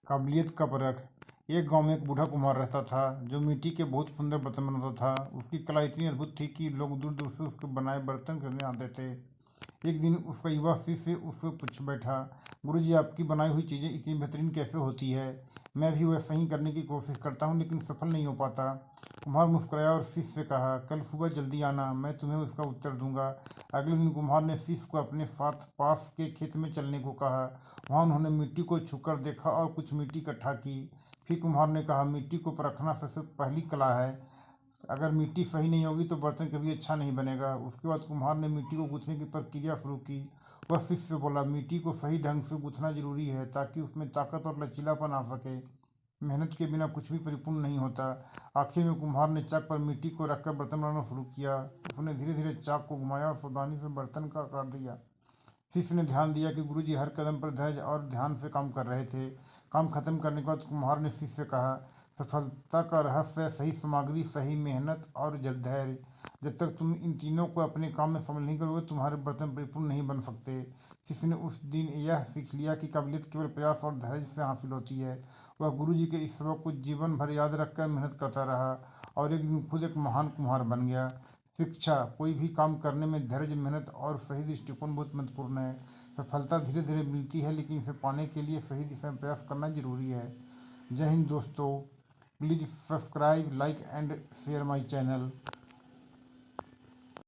काबिलियत का परख। एक गांव में एक बूढ़ा कुम्हार रहता था जो मिट्टी के बहुत सुंदर बर्तन बनाता था। उसकी कला इतनी अद्भुत थी कि लोग दूर दूर से उसके बनाए बर्तन खरीदने आते थे। एक दिन उसका युवा शिष्य उससे पूछ बैठा, गुरुजी, आपकी बनाई हुई चीज़ें इतनी बेहतरीन कैसे होती है? मैं भी वैसा ही करने की कोशिश करता हूँ लेकिन सफल नहीं हो पाता। कुम्हार मुस्कुराया और शिष्य से कहा, कल सुबह जल्दी आना, मैं तुम्हें उसका उत्तर दूंगा। अगले दिन कुम्हार ने शिष्य को अपने साथ पास के खेत में चलने को कहा। वहाँ उन्होंने मिट्टी को छूकर देखा और कुछ मिट्टी इकट्ठा की। फिर कुम्हार ने कहा, मिट्टी को परखना सबसे पहली कला है। अगर मिट्टी सही नहीं होगी तो बर्तन कभी अच्छा नहीं बनेगा। उसके बाद कुम्हार ने मिट्टी को गूंथने की प्रक्रिया शुरू की। वह शिष्य से बोला, मिट्टी को सही ढंग से गूंथना जरूरी है ताकि उसमें ताकत और लचीलापन आ सके। मेहनत के बिना कुछ भी परिपूर्ण नहीं होता। आखिर में कुम्हार ने चाक पर मिट्टी को रखकर बर्तन बनाना शुरू किया। उसने धीरे धीरे चाक को घुमाया और सावधानी से बर्तन का आकार दिया। शिष्य ने ध्यान दिया कि गुरुजी हर कदम पर धैर्य और ध्यान से काम कर रहे थे। काम खत्म करने के बाद कुम्हार ने शिष्य से कहा, सफलता का रहस्य सही सामग्री, सही मेहनत और धैर्य। जब तक तुम इन तीनों को अपने काम में शामिल नहीं करोगे तुम्हारे बर्तन परिपूर्ण नहीं बन सकते। शिष्य ने उस दिन यह सीख लिया कि काबिलियत केवल प्रयास और धैर्य से हासिल होती है। वह गुरुजी के इस सबक को जीवन भर याद रखकर मेहनत करता रहा और एक दिन खुद एक महान कुम्हार बन गया। शिक्षा। कोई भी काम करने में धैर्य, मेहनत और सही दृष्टिकोण बहुत महत्वपूर्ण है। सफलता धीरे धीरे मिलती है लेकिन इसे पाने के लिए सही दिशा में प्रयास करना जरूरी है। जय हिंद दोस्तों। Please subscribe, like and share my channel.